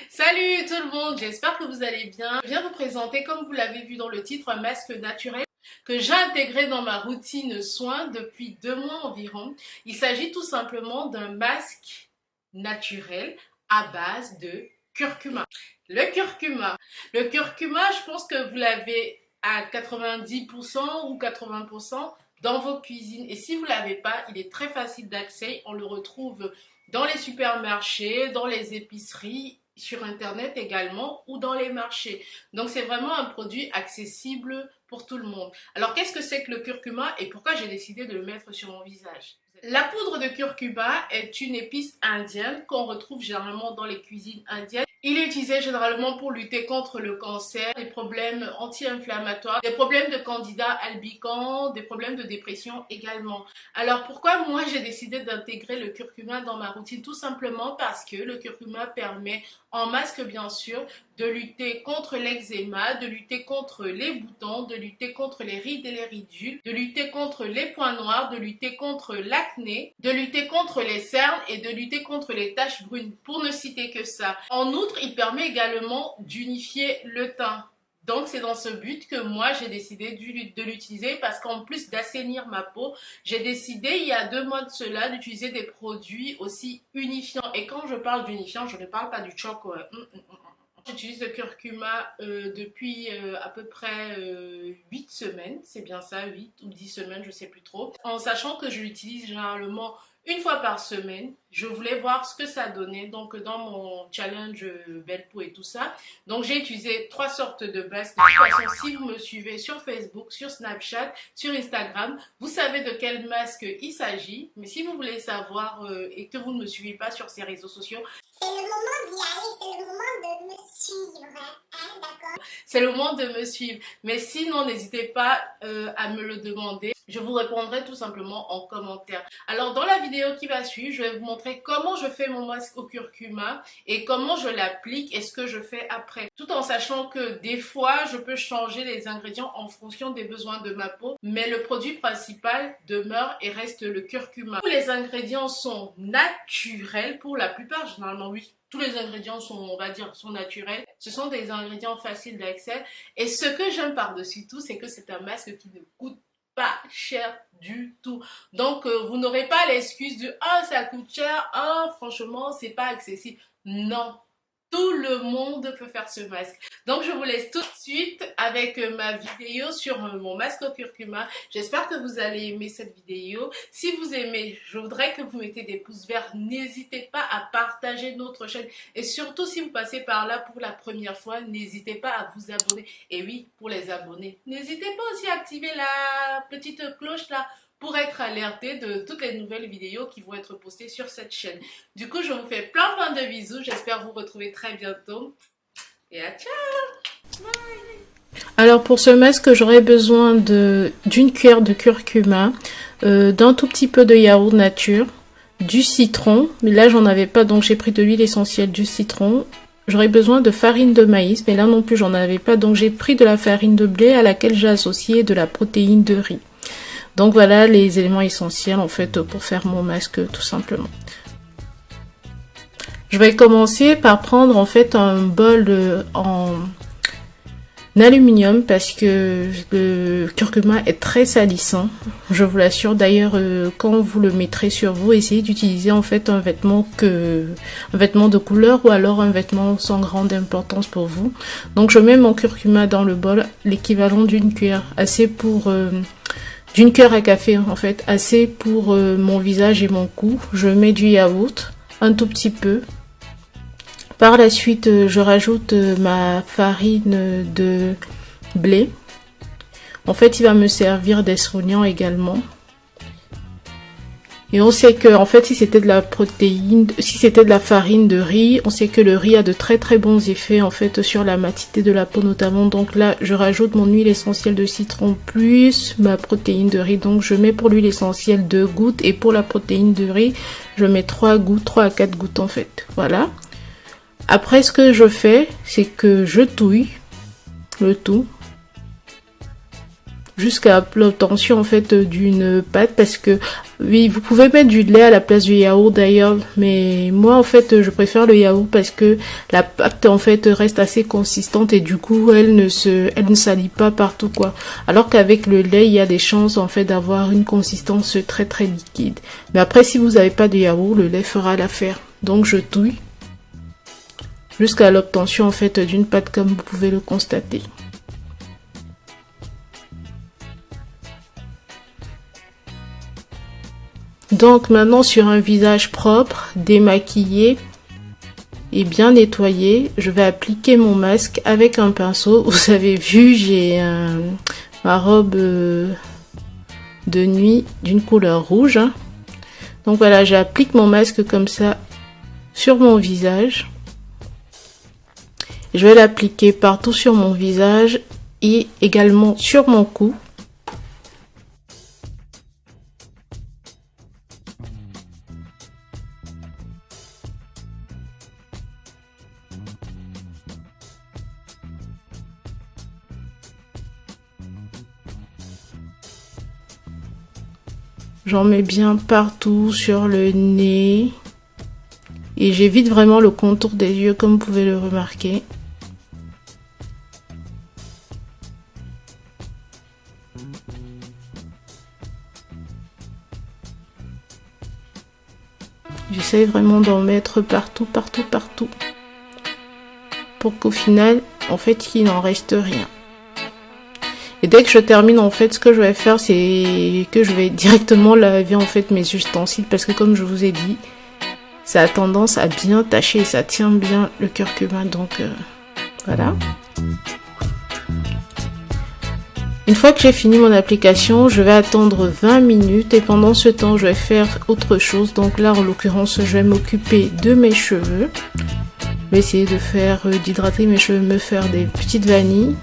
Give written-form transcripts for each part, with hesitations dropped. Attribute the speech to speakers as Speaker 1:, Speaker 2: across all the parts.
Speaker 1: Salut tout le monde, j'espère que vous allez bien. Je viens vous présenter, comme vous l'avez vu dans le titre, un masque naturel que j'ai intégré dans ma routine soins depuis 2 mois environ. Il s'agit tout simplement d'un masque naturel à base de curcuma. Le curcuma, je pense que vous l'avez à 90% ou 80% dans vos cuisines. Et si vous ne l'avez pas, il est très facile d'accès. On le retrouve dans les supermarchés, dans les épiceries, sur internet également ou dans les marchés. Donc c'est vraiment un produit accessible pour tout le monde. Alors qu'est-ce que c'est que le curcuma et pourquoi j'ai décidé de le mettre sur mon visage? La poudre de curcuma est une épice indienne qu'on retrouve généralement dans les cuisines indiennes. Il est utilisé généralement pour lutter contre le cancer, des problèmes anti-inflammatoires, des problèmes de candida albicans, des problèmes de dépression également. Alors pourquoi moi j'ai décidé d'intégrer le curcuma dans ma routine? Tout simplement parce que le curcuma permet, en masque bien sûr, de lutter contre l'eczéma, de lutter contre les boutons, de lutter contre les rides et les ridules, de lutter contre les points noirs, de lutter contre l'acné, de lutter contre les cernes et de lutter contre les taches brunes, pour ne citer que ça. En outre, il permet également d'unifier le teint. Donc c'est dans ce but que moi j'ai décidé de l'utiliser parce qu'en plus d'assainir ma peau, j'ai décidé il y a 2 mois de cela d'utiliser des produits aussi unifiants. Et quand je parle d'unifiant, je ne parle pas du choco. J'utilise le curcuma depuis à peu près 8 semaines, c'est bien ça, 8 ou 10 semaines, je ne sais plus trop. En sachant que je l'utilise généralement une fois par semaine, je voulais voir ce que ça donnait, donc dans mon challenge Belle Peau et tout ça. Donc j'ai utilisé 3 sortes de masques. De toute façon, si vous me suivez sur Facebook, sur Snapchat, sur Instagram, vous savez de quel masque il s'agit. Mais si vous voulez savoir et que vous ne me suivez pas sur ces réseaux sociaux,
Speaker 2: c'est le moment d'y aller, c'est le moment de me suivre, hein, d'accord?
Speaker 1: C'est le moment de me suivre. Mais sinon, n'hésitez pas à me le demander. Je vous répondrai tout simplement en commentaire. Alors, dans la vidéo qui va suivre, je vais vous montrer comment je fais mon masque au curcuma et comment je l'applique et ce que je fais après. Tout en sachant que des fois, je peux changer les ingrédients en fonction des besoins de ma peau. Mais le produit principal demeure et reste le curcuma. Tous les ingrédients sont naturels pour la plupart, généralement oui. Tous les ingrédients sont, on va dire, sont naturels. Ce sont des ingrédients faciles d'accès. Et ce que j'aime par-dessus tout, c'est que c'est un masque qui ne coûte pas cher du tout. Donc, vous n'aurez pas l'excuse de « Ah, ça coûte cher. Ah, franchement, c'est pas accessible. » Non. Tout le monde peut faire ce masque. Donc, je vous laisse tout de suite avec ma vidéo sur mon masque au curcuma. J'espère que vous allez aimer cette vidéo. Si vous aimez, je voudrais que vous mettez des pouces verts. N'hésitez pas à partager notre chaîne. Et surtout, si vous passez par là pour la première fois, n'hésitez pas à vous abonner. Et oui, pour les abonnés, n'hésitez pas aussi à activer la petite cloche là pour être alerté de toutes les nouvelles vidéos qui vont être postées sur cette chaîne. Du coup, je vous fais plein de bisous. J'espère vous retrouver très bientôt. Et à ciao! Bye! Alors pour ce masque, j'aurai besoin d'une cuillère de curcuma, d'un tout petit peu de yaourt nature, du citron. Mais là, j'en avais pas, donc j'ai pris de l'huile essentielle, du citron. J'aurais besoin de farine de maïs, mais là non plus, j'en avais pas. Donc j'ai pris de la farine de blé à laquelle j'ai associé de la protéine de riz. Donc voilà les éléments essentiels en fait pour faire mon masque tout simplement. Je vais commencer par prendre en fait un bol en aluminium parce que le curcuma est très salissant. Je vous l'assure. D'ailleurs quand vous le mettrez sur vous, essayez d'utiliser en fait un vêtement de couleur ou alors un vêtement sans grande importance pour vous. Donc je mets mon curcuma dans le bol, l'équivalent d'une cuillère, assez pour d'une cuillère à café en fait, assez pour mon visage et mon cou. Je mets du yaourt, un tout petit peu. Par la suite, je rajoute ma farine de blé. En fait, il va me servir d'exfoliant également. Et on sait que, en fait, si c'était de la protéine, si c'était de la farine de riz, on sait que le riz a de très bons effets, en fait, sur la matité de la peau notamment. Donc là, je rajoute mon huile essentielle de citron plus ma protéine de riz. Donc je mets pour l'huile essentielle 2 gouttes et pour la protéine de riz, je mets 3 gouttes, 3 à 4 gouttes en fait. Voilà. Après, ce que je fais, c'est que je touille le tout. jusqu'à l'obtention en fait d'une pâte, parce que oui, vous pouvez mettre du lait à la place du yaourt d'ailleurs, mais moi en fait je préfère le yaourt parce que la pâte en fait reste assez consistante et du coup elle ne salit pas partout quoi. Alors qu'avec le lait il y a des chances en fait d'avoir une consistance très très liquide. Mais après si vous n'avez pas de yaourt, le lait fera l'affaire. Donc je touille jusqu'à l'obtention en fait d'une pâte comme vous pouvez le constater. Donc maintenant sur un visage propre, démaquillé et bien nettoyé, je vais appliquer mon masque avec un pinceau. Vous avez vu, j'ai ma robe de nuit d'une couleur rouge. Donc voilà, j'applique mon masque comme ça sur mon visage. Je vais l'appliquer partout sur mon visage et également sur mon cou. J'en mets bien partout sur le nez. Et j'évite vraiment le contour des yeux comme vous pouvez le remarquer. J'essaie vraiment d'en mettre partout, partout, partout. Pour qu'au final, en fait, il n'en reste rien. Et dès que je termine, en fait, ce que je vais faire, c'est que je vais directement laver, en fait, mes ustensiles. Parce que comme je vous ai dit, ça a tendance à bien tacher et ça tient bien le curcuma. Donc, voilà. Une fois que j'ai fini mon application, je vais attendre 20 minutes. Et pendant ce temps, je vais faire autre chose. Donc là, en l'occurrence, je vais m'occuper de mes cheveux. Je vais essayer de faire, d'hydrater mes cheveux, me faire des petites vanilles.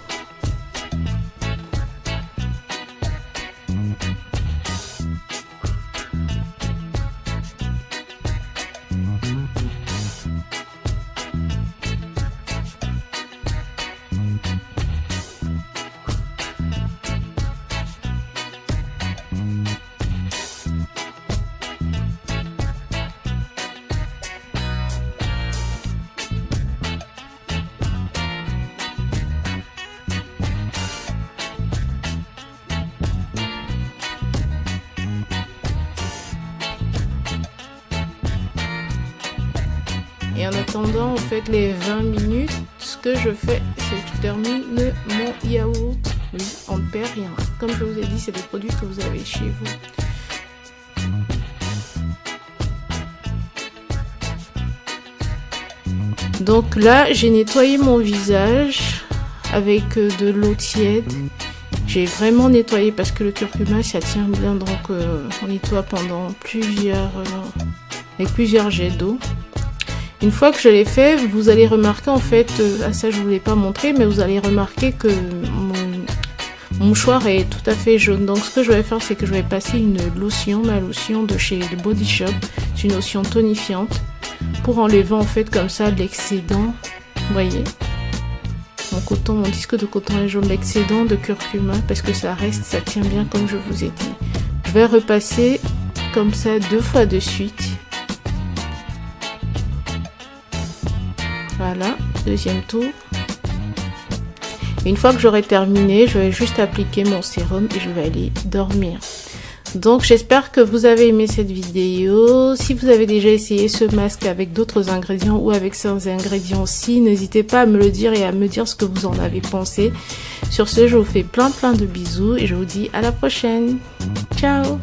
Speaker 1: Et en attendant en fait les 20 minutes, ce que je fais, c'est que je termine mon yaourt. Oui, on ne perd rien. Comme je vous ai dit, c'est des produits que vous avez chez vous. Donc là, j'ai nettoyé mon visage avec de l'eau tiède. J'ai vraiment nettoyé parce que le curcuma, ça tient bien. Donc on nettoie pendant avec plusieurs jets d'eau. Une fois que je l'ai fait, vous allez remarquer en fait, ça je ne vous l'ai pas montré, mais vous allez remarquer que mon mouchoir est tout à fait jaune. Donc ce que je vais faire, c'est que je vais passer une lotion, ma lotion de chez The Body Shop. C'est une lotion tonifiante pour enlever en fait comme ça l'excédent. Vous voyez, mon disque de coton est jaune, l'excédent de curcuma, parce que ça reste, ça tient bien comme je vous ai dit. Je vais repasser comme ça 2 fois de suite. Voilà, deuxième tour. Et une fois que j'aurai terminé, je vais juste appliquer mon sérum et je vais aller dormir. Donc j'espère que vous avez aimé cette vidéo. Si vous avez déjà essayé ce masque avec d'autres ingrédients ou avec ces ingrédients-ci, n'hésitez pas à me le dire et à me dire ce que vous en avez pensé. Sur ce, je vous fais plein de bisous et je vous dis à la prochaine. Ciao!